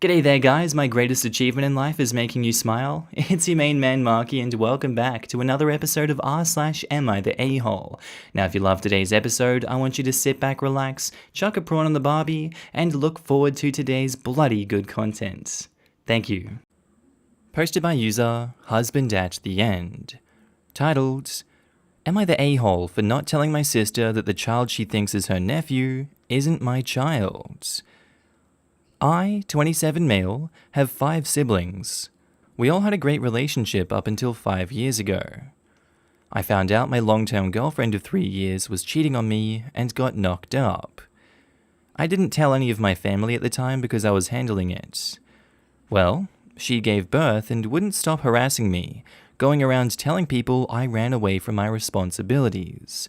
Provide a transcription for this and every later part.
G'day there guys, my greatest achievement in life is making you smile. It's your main man Markee and welcome back to another episode of r/am I the A-hole. Now if you love today's episode, I want you to sit back, relax, chuck a prawn on the barbie, and look forward to today's bloody good content. Thank you. Posted by user Husband at the End. Titled, Am I the A-hole for not telling my sister that the child she thinks is her nephew isn't my child? I, 27 male, have 5 siblings. We all had a great relationship up until 5 years ago. I found out my long-term girlfriend of 3 years was cheating on me and got knocked up. I didn't tell any of my family at the time because I was handling it. Well, she gave birth and wouldn't stop harassing me, going around telling people I ran away from my responsibilities.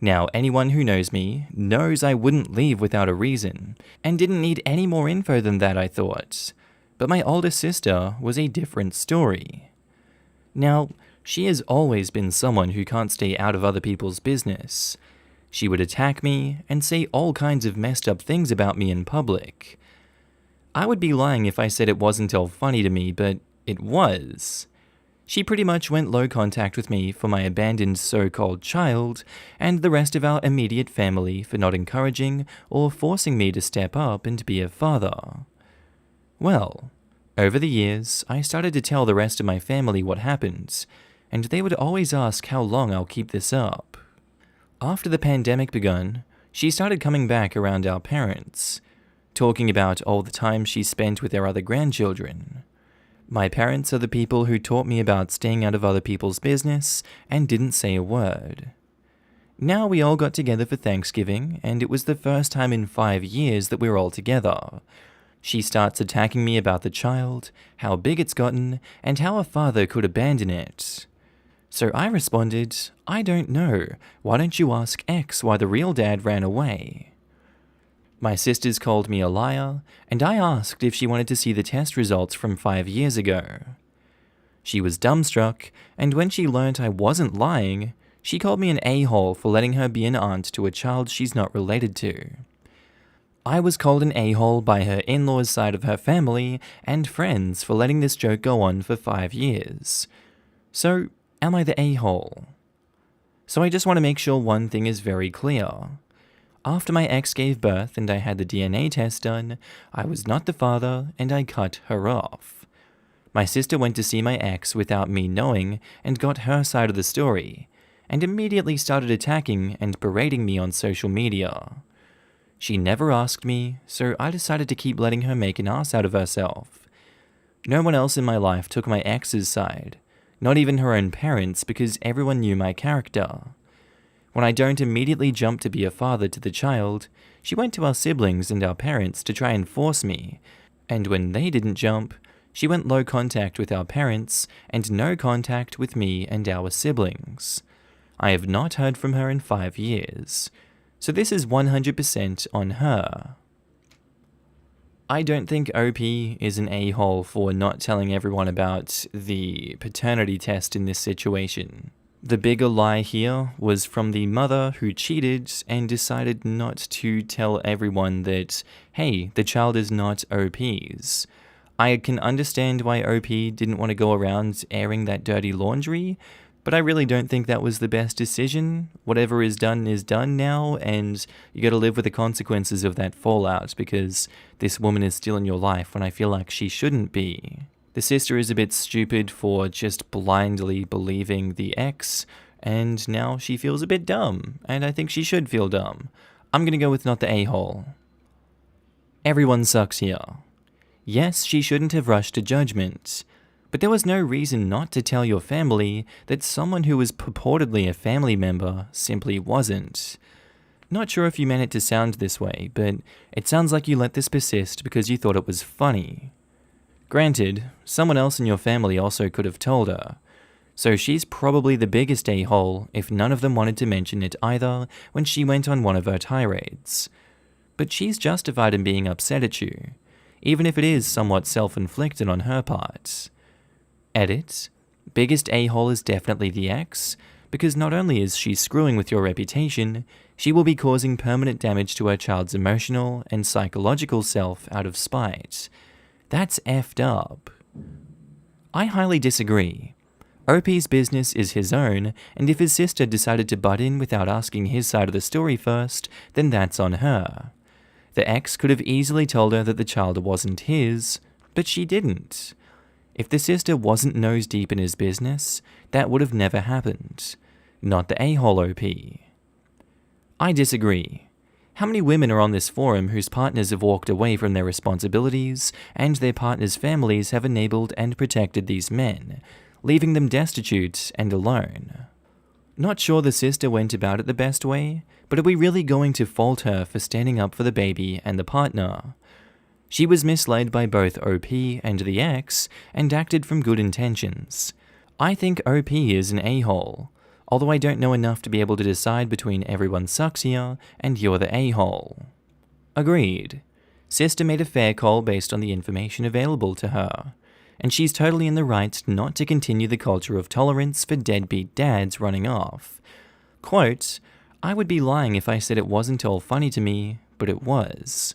Now, anyone who knows me knows I wouldn't leave without a reason, and didn't need any more info than that, I thought. But my older sister was a different story. Now, she has always been someone who can't stay out of other people's business. She would attack me and say all kinds of messed up things about me in public. I would be lying if I said it wasn't all funny to me, but it was. She pretty much went low contact with me for my abandoned so-called child, and the rest of our immediate family for not encouraging or forcing me to step up and be a father. Well, over the years, I started to tell the rest of my family what happened, and they would always ask how long I'll keep this up. After the pandemic begun, she started coming back around our parents, talking about all the time she spent with their other grandchildren. My parents are the people who taught me about staying out of other people's business and didn't say a word. Now we all got together for Thanksgiving, and it was the first time in 5 years that we were all together. She starts attacking me about the child, how big it's gotten, and how a father could abandon it. So I responded, I don't know, why don't you ask X why the real dad ran away? My sisters called me a liar, and I asked if she wanted to see the test results from 5 years ago. She was dumbstruck, and when she learnt I wasn't lying, she called me an a-hole for letting her be an aunt to a child she's not related to. I was called an a-hole by her in-laws' side of her family and friends for letting this joke go on for 5 years. So, am I the a-hole? So I just want to make sure one thing is very clear. After my ex gave birth and I had the DNA test done, I was not the father and I cut her off. My sister went to see my ex without me knowing and got her side of the story, and immediately started attacking and berating me on social media. She never asked me, so I decided to keep letting her make an ass out of herself. No one else in my life took my ex's side, not even her own parents, because everyone knew my character. When I don't immediately jump to be a father to the child, she went to our siblings and our parents to try and force me, and when they didn't jump, she went low contact with our parents and no contact with me and our siblings. I have not heard from her in 5 years, so this is 100% on her. I don't think OP is an a-hole for not telling everyone about the paternity test in this situation. The bigger lie here was from the mother who cheated and decided not to tell everyone that, hey, the child is not OP's. I can understand why OP didn't want to go around airing that dirty laundry, but I really don't think that was the best decision. Whatever is done now, and you gotta live with the consequences of that fallout because this woman is still in your life when I feel like she shouldn't be. The sister is a bit stupid for just blindly believing the ex, and now she feels a bit dumb, and I think she should feel dumb. I'm gonna go with not the a-hole. Everyone sucks here. Yes, she shouldn't have rushed to judgment, but there was no reason not to tell your family that someone who was purportedly a family member simply wasn't. Not sure if you meant it to sound this way, but it sounds like you let this persist because you thought it was funny. Granted, someone else in your family also could have told her, so she's probably the biggest a-hole if none of them wanted to mention it either when she went on one of her tirades. But she's justified in being upset at you, even if it is somewhat self-inflicted on her part. Edit: biggest a-hole is definitely the ex, because not only is she screwing with your reputation, she will be causing permanent damage to her child's emotional and psychological self out of spite. That's effed up. I highly disagree. OP's business is his own, and if his sister decided to butt in without asking his side of the story first, then that's on her. The ex could have easily told her that the child wasn't his, but she didn't. If the sister wasn't nose deep in his business, that would have never happened. Not the a-hole OP. I disagree. How many women are on this forum whose partners have walked away from their responsibilities, and their partners' families have enabled and protected these men, leaving them destitute and alone? Not sure the sister went about it the best way, but are we really going to fault her for standing up for the baby and the partner? She was misled by both OP and the ex, and acted from good intentions. I think OP is an a-hole, although I don't know enough to be able to decide between everyone sucks here and you're the a-hole. Agreed. Sister made a fair call based on the information available to her, and she's totally in the right not to continue the culture of tolerance for deadbeat dads running off. Quote, I would be lying if I said it wasn't all funny to me, but it was.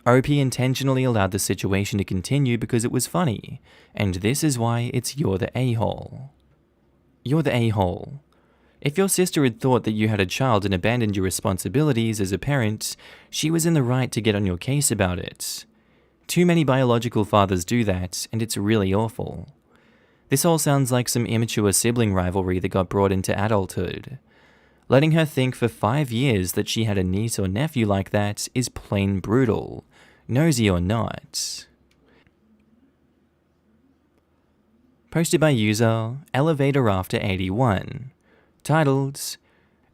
OP intentionally allowed the situation to continue because it was funny, and this is why it's you're the a-hole. You're the a-hole. If your sister had thought that you had a child and abandoned your responsibilities as a parent, she was in the right to get on your case about it. Too many biological fathers do that, and it's really awful. This all sounds like some immature sibling rivalry that got brought into adulthood. Letting her think for 5 years that she had a niece or nephew like that is plain brutal, nosy or not. Posted by user Elevator After 81. Titled,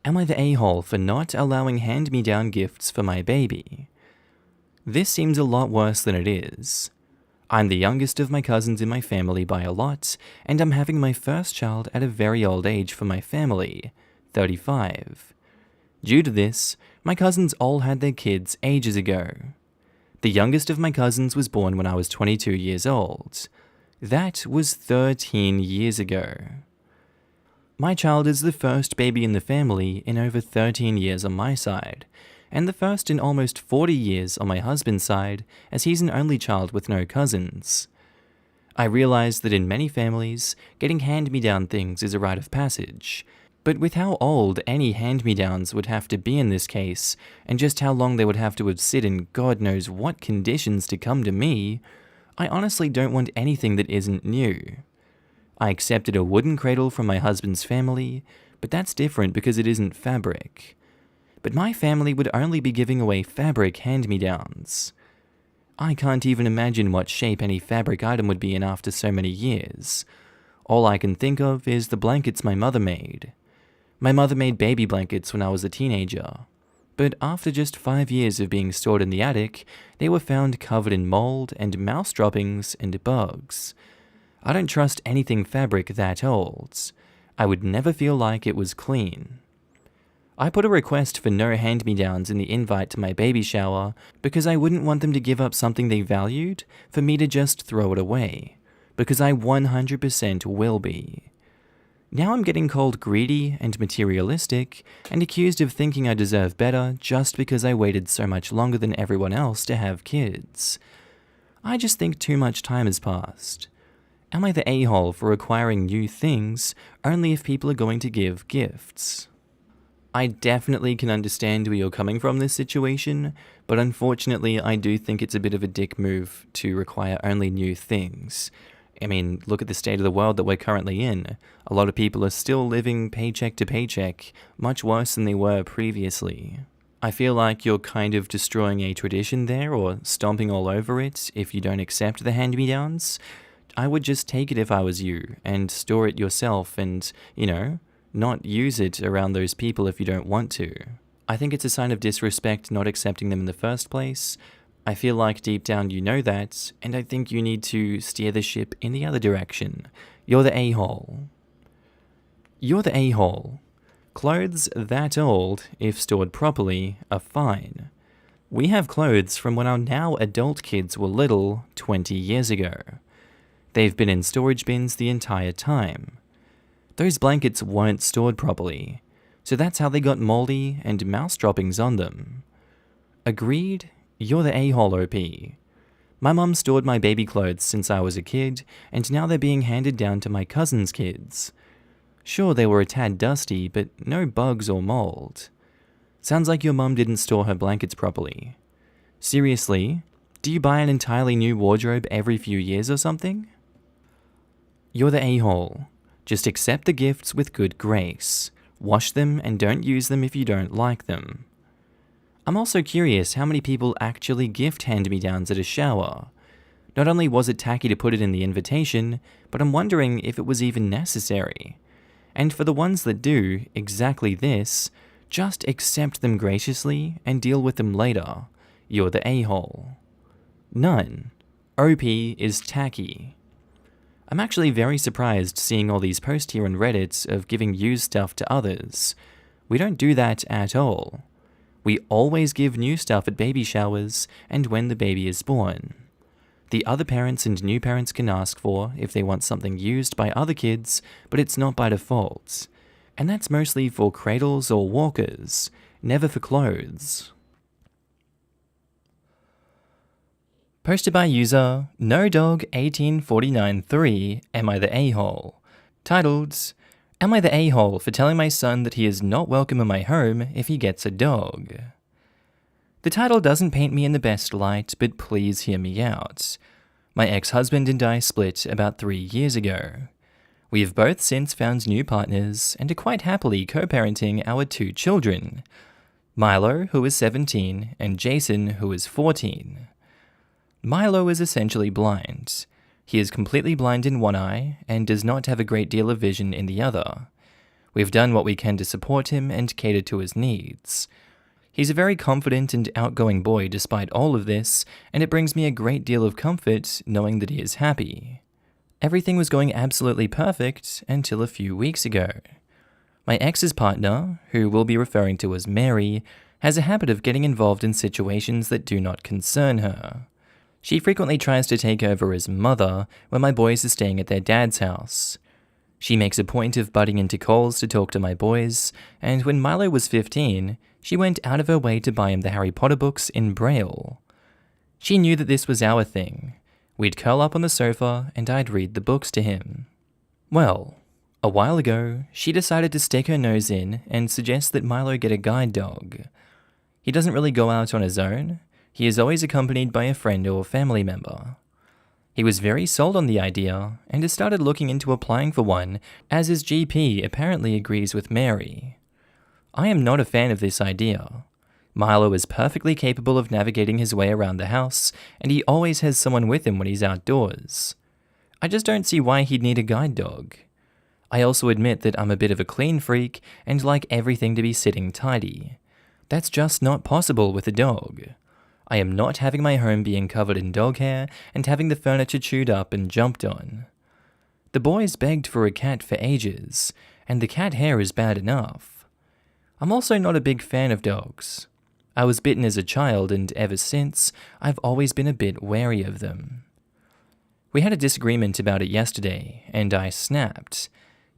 Am I the a-hole for not allowing hand-me-down gifts for my baby? This seems a lot worse than it is. I'm the youngest of my cousins in my family by a lot, and I'm having my first child at a very old age for my family, 35. Due to this, my cousins all had their kids ages ago. The youngest of my cousins was born when I was 22 years old. That was 13 years ago. My child is the first baby in the family in over 13 years on my side, and the first in almost 40 years on my husband's side, as he's an only child with no cousins. I realize that in many families, getting hand-me-down things is a rite of passage, but with how old any hand-me-downs would have to be in this case, and just how long they would have to have sit in God knows what conditions to come to me, I honestly don't want anything that isn't new. I accepted a wooden cradle from my husband's family, but that's different because it isn't fabric. But my family would only be giving away fabric hand-me-downs. I can't even imagine what shape any fabric item would be in after so many years. All I can think of is the blankets my mother made. My mother made baby blankets when I was a teenager, but after just 5 years of being stored in the attic, they were found covered in mold and mouse droppings and bugs. I don't trust anything fabric that old. I would never feel like it was clean. I put a request for no hand-me-downs in the invite to my baby shower because I wouldn't want them to give up something they valued for me to just throw it away, because I 100% will be. Now I'm getting called greedy and materialistic and accused of thinking I deserve better just because I waited so much longer than everyone else to have kids. I just think too much time has passed. Am I the a-hole for acquiring new things only if people are going to give gifts? I definitely can understand where you're coming from this situation, but unfortunately I do think it's a bit of a dick move to require only new things. I mean, look at the state of the world that we're currently in. A lot of people are still living paycheck to paycheck, much worse than they were previously. I feel like you're kind of destroying a tradition there, or stomping all over it if you don't accept the hand-me-downs. I would just take it if I was you, and store it yourself and, not use it around those people if you don't want to. I think it's a sign of disrespect not accepting them in the first place. I feel like deep down you know that, and I think you need to steer the ship in the other direction. You're the a-hole. You're the a-hole. Clothes that old, if stored properly, are fine. We have clothes from when our now adult kids were little 20 years ago. They've been in storage bins the entire time. Those blankets weren't stored properly, so that's how they got moldy and mouse droppings on them. Agreed? You're the a-hole OP. My mum stored my baby clothes since I was a kid, and now they're being handed down to my cousin's kids. Sure, they were a tad dusty, but no bugs or mold. Sounds like your mum didn't store her blankets properly. Seriously, do you buy an entirely new wardrobe every few years or something? You're the a-hole. Just accept the gifts with good grace. Wash them and don't use them if you don't like them. I'm also curious how many people actually gift hand-me-downs at a shower. Not only was it tacky to put it in the invitation, but I'm wondering if it was even necessary. And for the ones that do exactly this, just accept them graciously and deal with them later. You're the a-hole. None. OP is tacky. I'm actually very surprised seeing all these posts here on Reddit of giving used stuff to others. We don't do that at all. We always give new stuff at baby showers and when the baby is born. The other parents and new parents can ask for if they want something used by other kids, but it's not by default. And that's mostly for cradles or walkers, never for clothes. Posted by user NoDog18493, Am I the A-hole? Titled, Am I the a-hole for telling my son that he is not welcome in my home if he gets a dog? The title doesn't paint me in the best light, but please hear me out. My ex-husband and I split about 3 years ago. We have both since found new partners and are quite happily co-parenting our 2 children, Milo, who is 17, and Jason, who is 14. Milo is essentially blind. He is completely blind in one eye and does not have a great deal of vision in the other. We've done what we can to support him and cater to his needs. He's a very confident and outgoing boy despite all of this, and it brings me a great deal of comfort knowing that he is happy. Everything was going absolutely perfect until a few weeks ago. My ex's partner, who we'll be referring to as Mary, has a habit of getting involved in situations that do not concern her. She frequently tries to take over as mother when my boys are staying at their dad's house. She makes a point of butting into calls to talk to my boys, and when Milo was 15, she went out of her way to buy him the Harry Potter books in Braille. She knew that this was our thing. We'd curl up on the sofa and I'd read the books to him. Well, a while ago, she decided to stick her nose in and suggest that Milo get a guide dog. He doesn't really go out on his own. He is always accompanied by a friend or family member. He was very sold on the idea and has started looking into applying for one, as his GP apparently agrees with Mary. I am not a fan of this idea. Milo is perfectly capable of navigating his way around the house, and he always has someone with him when he's outdoors. I just don't see why he'd need a guide dog. I also admit that I'm a bit of a clean freak and like everything to be sitting tidy. That's just not possible with a dog. I am not having my home being covered in dog hair and having the furniture chewed up and jumped on. The boys begged for a cat for ages, and the cat hair is bad enough. I'm also not a big fan of dogs. I was bitten as a child, and ever since, I've always been a bit wary of them. We had a disagreement about it yesterday, and I snapped,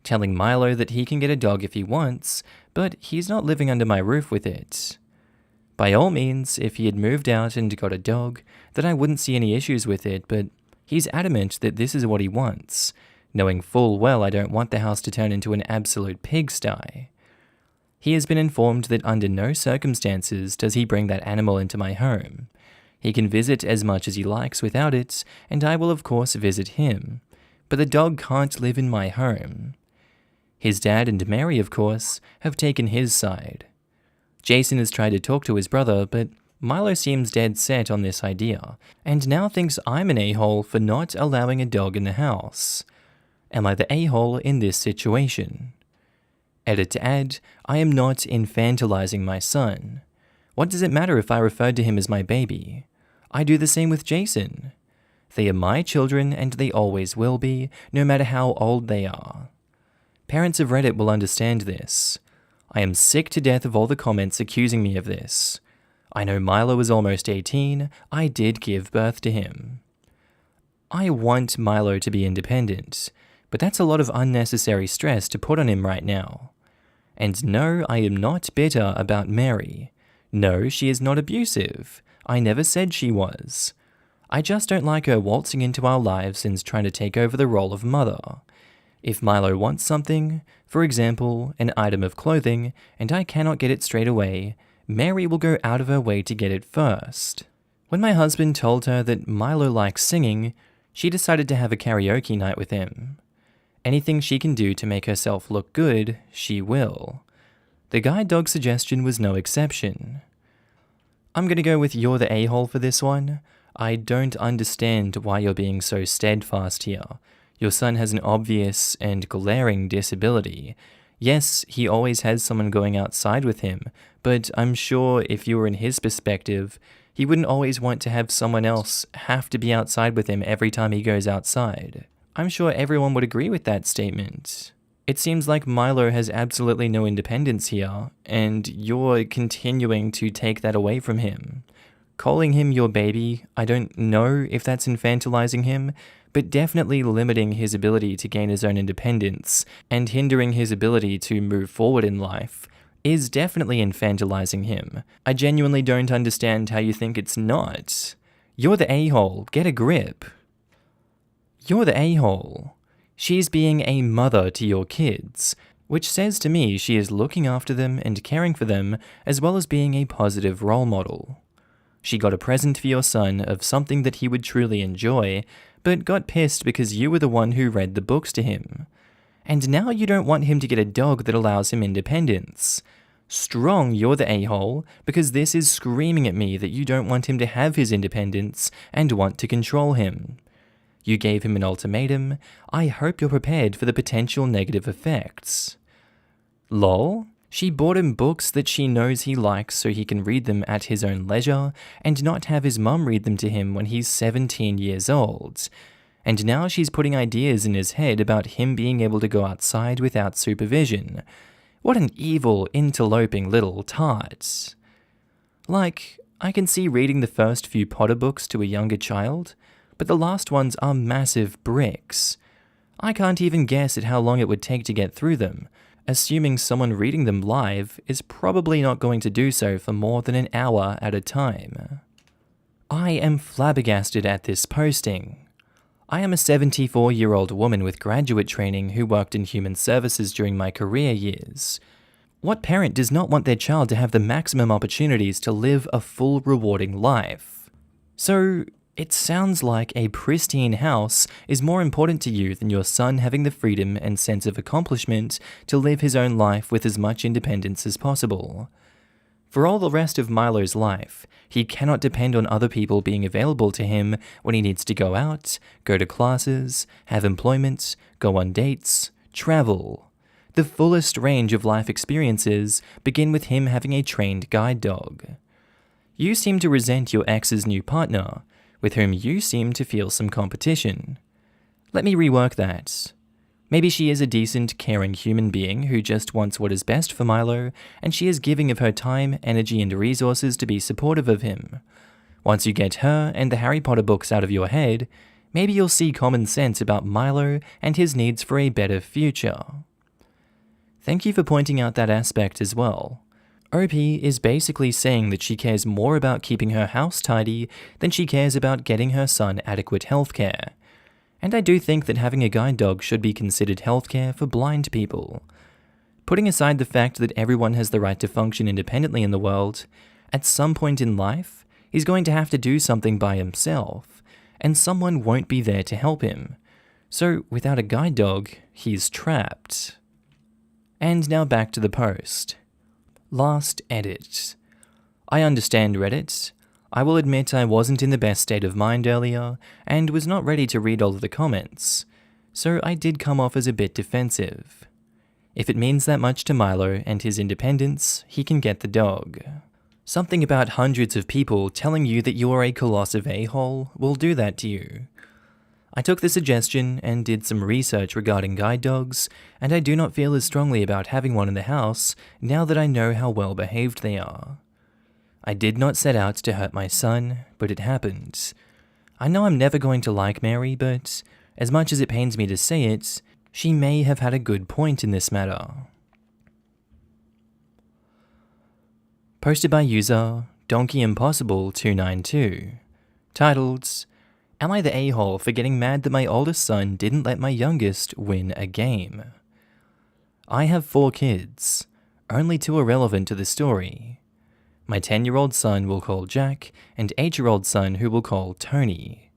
telling Milo that he can get a dog if he wants, but he's not living under my roof with it. By all means, if he had moved out and got a dog, then I wouldn't see any issues with it, but he's adamant that this is what he wants, knowing full well I don't want the house to turn into an absolute pigsty. He has been informed that under no circumstances does he bring that animal into my home. He can visit as much as he likes without it, and I will of course visit him, but the dog can't live in my home. His dad and Mary, of course, have taken his side. Jason has tried to talk to his brother, but Milo seems dead set on this idea, and now thinks I'm an a-hole for not allowing a dog in the house. Am I the a-hole in this situation? Edit to add, I am not infantilizing my son. What does it matter if I referred to him as my baby? I do the same with Jason. They are my children and they always will be, no matter how old they are. Parents of Reddit will understand this. I am sick to death of all the comments accusing me of this. I know Milo is almost 18, I did give birth to him. I want Milo to be independent, but that's a lot of unnecessary stress to put on him right now. And no, I am not bitter about Mary. No, she is not abusive. I never said she was. I just don't like her waltzing into our lives and trying to take over the role of mother. If Milo wants something, for example, an item of clothing, and I cannot get it straight away, Mary will go out of her way to get it first. When my husband told her that Milo likes singing, she decided to have a karaoke night with him. Anything she can do to make herself look good, she will. The guide dog suggestion was no exception. I'm gonna go with you're the a-hole for this one. I don't understand why you're being so steadfast here. Your son has an obvious and glaring disability. Yes, he always has someone going outside with him, but I'm sure if you were in his perspective, he wouldn't always want to have someone else have to be outside with him every time he goes outside. I'm sure everyone would agree with that statement. It seems like Milo has absolutely no independence here, and you're continuing to take that away from him. Calling him your baby, I don't know if that's infantilizing him, but definitely limiting his ability to gain his own independence and hindering his ability to move forward in life is definitely infantilizing him. I genuinely don't understand how you think it's not. You're the a-hole, get a grip. You're the a-hole. She's being a mother to your kids, which says to me she is looking after them and caring for them as well as being a positive role model. She got a present for your son of something that he would truly enjoy, but got pissed because you were the one who read the books to him. And now you don't want him to get a dog that allows him independence. Strong, you're the a-hole, because this is screaming at me that you don't want him to have his independence and want to control him. You gave him an ultimatum. I hope you're prepared for the potential negative effects. Lol? She bought him books that she knows he likes so he can read them at his own leisure and not have his mum read them to him when he's 17 years old. And now she's putting ideas in his head about him being able to go outside without supervision. What an evil, interloping little tart. Like, I can see reading the first few Potter books to a younger child, but the last ones are massive bricks. I can't even guess at how long it would take to get through them, assuming someone reading them live is probably not going to do so for more than an hour at a time. I am flabbergasted at this posting. I am a 74-year-old woman with graduate training who worked in human services during my career years. What parent does not want their child to have the maximum opportunities to live a full, rewarding life? So, it sounds like a pristine house is more important to you than your son having the freedom and sense of accomplishment to live his own life with as much independence as possible. For all the rest of Milo's life, he cannot depend on other people being available to him when he needs to go out, go to classes, have employment, go on dates, travel. The fullest range of life experiences begin with him having a trained guide dog. You seem to resent your ex's new partner, with whom you seem to feel some competition. Let me rework that. Maybe she is a decent, caring human being who just wants what is best for Milo, and she is giving of her time, energy, and resources to be supportive of him. Once you get her and the Harry Potter books out of your head, maybe you'll see common sense about Milo and his needs for a better future. Thank you for pointing out that aspect as well. OP is basically saying that she cares more about keeping her house tidy than she cares about getting her son adequate healthcare. And I do think that having a guide dog should be considered healthcare for blind people. Putting aside the fact that everyone has the right to function independently in the world, at some point in life, he's going to have to do something by himself, and someone won't be there to help him. So without a guide dog, he's trapped. And now back to the post. Last edit. I understand Reddit. I will admit I wasn't in the best state of mind earlier, and was not ready to read all of the comments, so I did come off as a bit defensive. If it means that much to Milo and his independence, he can get the dog. Something about hundreds of people telling you that you are a colossive a-hole will do that to you. I took the suggestion and did some research regarding guide dogs, and I do not feel as strongly about having one in the house now that I know how well behaved they are. I did not set out to hurt my son, but it happened. I know I'm never going to like Mary, but as much as it pains me to say it, she may have had a good point in this matter. Posted by user DonkeyImpossible292, titled, Am I the a-hole for getting mad that my oldest son didn't let my youngest win a game? I have 4 kids. Only 2 are relevant to the story. My 10-year-old son we'll call Jack, and 8-year-old son who we'll call Tony.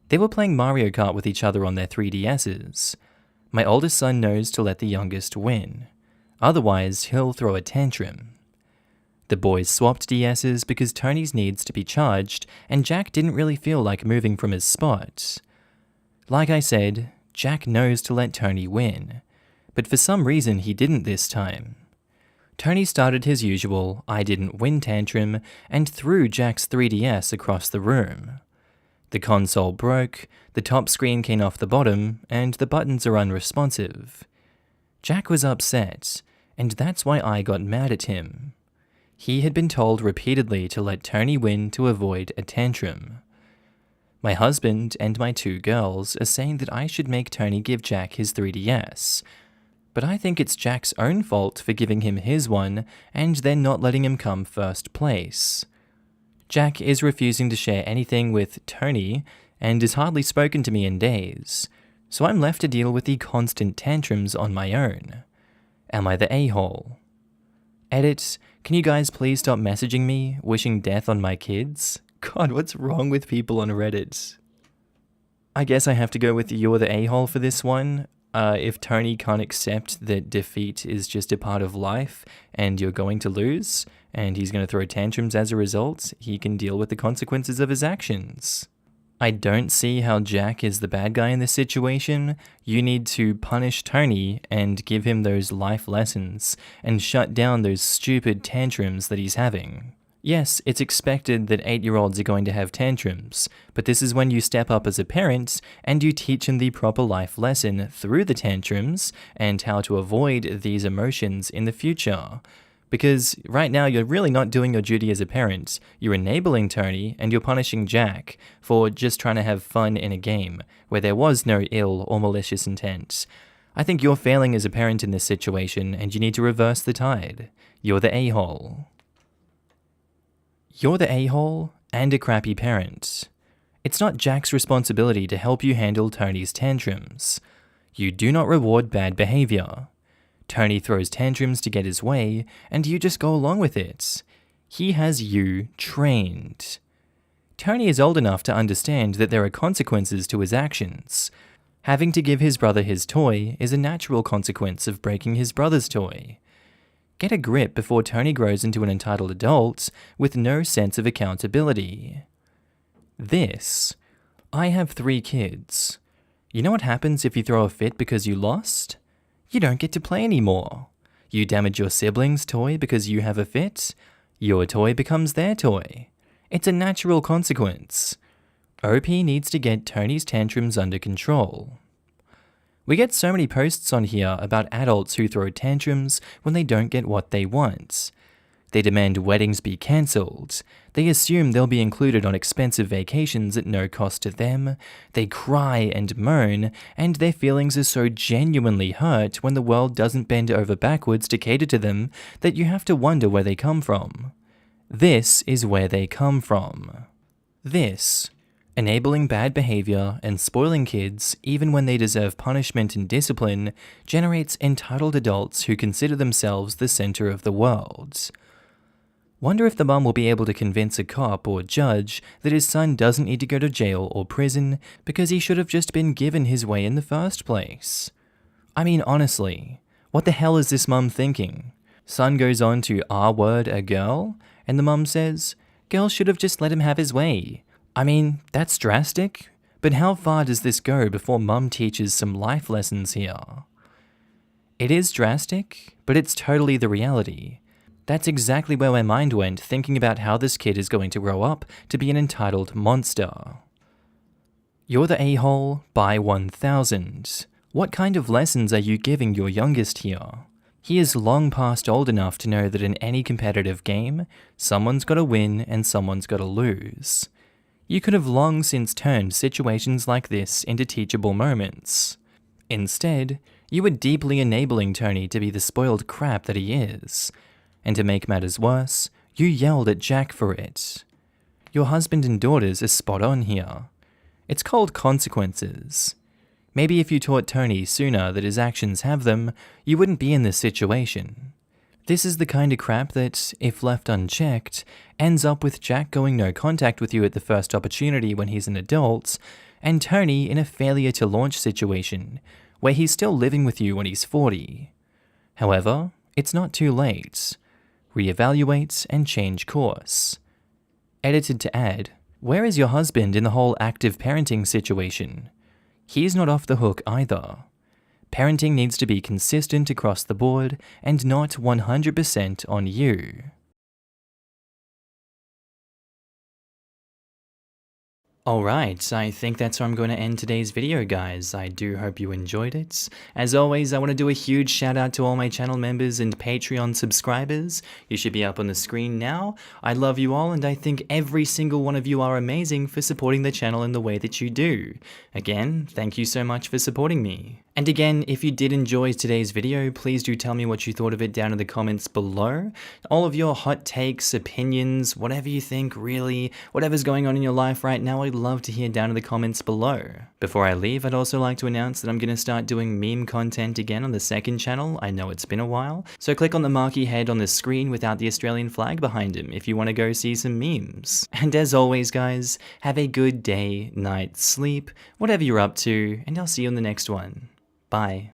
They were playing Mario Kart with each other on their 3DSs. My oldest son knows to let the youngest win. Otherwise, he'll throw a tantrum. The boys swapped DSs because Tony's needs to be charged, and Jack didn't really feel like moving from his spot. Like I said, Jack knows to let Tony win, but for some reason he didn't this time. Tony started his usual "I didn't win" tantrum and threw Jack's 3DS across the room. The console broke, the top screen came off the bottom, and the buttons are unresponsive. Jack was upset, and that's why I got mad at him. He had been told repeatedly to let Tony win to avoid a tantrum. My husband and my 2 girls are saying that I should make Tony give Jack his 3DS, but I think it's Jack's own fault for giving him his one and then not letting him come first place. Jack is refusing to share anything with Tony and has hardly spoken to me in days, so I'm left to deal with the constant tantrums on my own. Am I the a-hole? Edit, can you guys please stop messaging me, wishing death on my kids? God, what's wrong with people on Reddit? I guess I have to go with you're the a-hole for this one. If Tony can't accept that defeat is just a part of life and you're going to lose, and he's going to throw tantrums as a result, he can deal with the consequences of his actions. I don't see how Jack is the bad guy in this situation. You need to punish Tony and give him those life lessons and shut down those stupid tantrums that he's having. Yes, it's expected that 8-year-olds are going to have tantrums, but this is when you step up as a parent and you teach him the proper life lesson through the tantrums and how to avoid these emotions in the future. Because right now you're really not doing your duty as a parent. You're enabling Tony and you're punishing Jack for just trying to have fun in a game where there was no ill or malicious intent. I think you're failing as a parent in this situation and you need to reverse the tide. You're the a-hole. You're the a-hole and a crappy parent. It's not Jack's responsibility to help you handle Tony's tantrums. You do not reward bad behavior. Tony throws tantrums to get his way, and you just go along with it. He has you trained. Tony is old enough to understand that there are consequences to his actions. Having to give his brother his toy is a natural consequence of breaking his brother's toy. Get a grip before Tony grows into an entitled adult with no sense of accountability. I have 3 kids. You know what happens if you throw a fit because you lost? You don't get to play anymore. You damage your sibling's toy because you have a fit. Your toy becomes their toy. It's a natural consequence. OP needs to get Tony's tantrums under control. We get so many posts on here about adults who throw tantrums when they don't get what they want. They demand weddings be cancelled. They assume they'll be included on expensive vacations at no cost to them. They cry and moan, and their feelings are so genuinely hurt when the world doesn't bend over backwards to cater to them that you have to wonder where they come from. This is where they come from. Enabling bad behavior and spoiling kids, even when they deserve punishment and discipline, generates entitled adults who consider themselves the center of the world. Wonder if the mum will be able to convince a cop or judge that his son doesn't need to go to jail or prison because he should have just been given his way in the first place. I mean, honestly, what the hell is this mum thinking? Son goes on to R-word a girl, and the mum says, girl should have just let him have his way. I mean, that's drastic, but how far does this go before mum teaches some life lessons here? It is drastic, but it's totally the reality. That's exactly where my mind went thinking about how this kid is going to grow up to be an entitled monster. You're the a-hole by 1,000. What kind of lessons are you giving your youngest here? He is long past old enough to know that in any competitive game, someone's got to win and someone's got to lose. You could have long since turned situations like this into teachable moments. Instead, you were deeply enabling Tony to be the spoiled crap that he is. And to make matters worse, you yelled at Jack for it. Your husband and daughters are spot on here. It's called consequences. Maybe if you taught Tony sooner that his actions have them, you wouldn't be in this situation. This is the kind of crap that, if left unchecked, ends up with Jack going no contact with you at the first opportunity when he's an adult, and Tony in a failure to launch situation, where he's still living with you when he's 40. However, it's not too late. Reevaluate and change course. Edited to add, where is your husband in the whole active parenting situation? He's not off the hook either. Parenting needs to be consistent across the board and not 100% on you. Alright, I think that's where I'm going to end today's video, guys. I do hope you enjoyed it. As always, I want to do a huge shout out to all my channel members and Patreon subscribers. You should be up on the screen now. I love you all, and I think every single one of you are amazing for supporting the channel in the way that you do. Again, thank you so much for supporting me. And again, if you did enjoy today's video, please do tell me what you thought of it down in the comments below. All of your hot takes, opinions, whatever you think, really, whatever's going on in your life right now, I'd love to hear down in the comments below. Before I leave, I'd also like to announce that I'm going to start doing meme content again on the second channel. I know it's been a while, so click on the Markee head on the screen without the Australian flag behind him if you want to go see some memes. And as always, guys, have a good day, night, sleep, whatever you're up to, and I'll see you in the next one. Bye.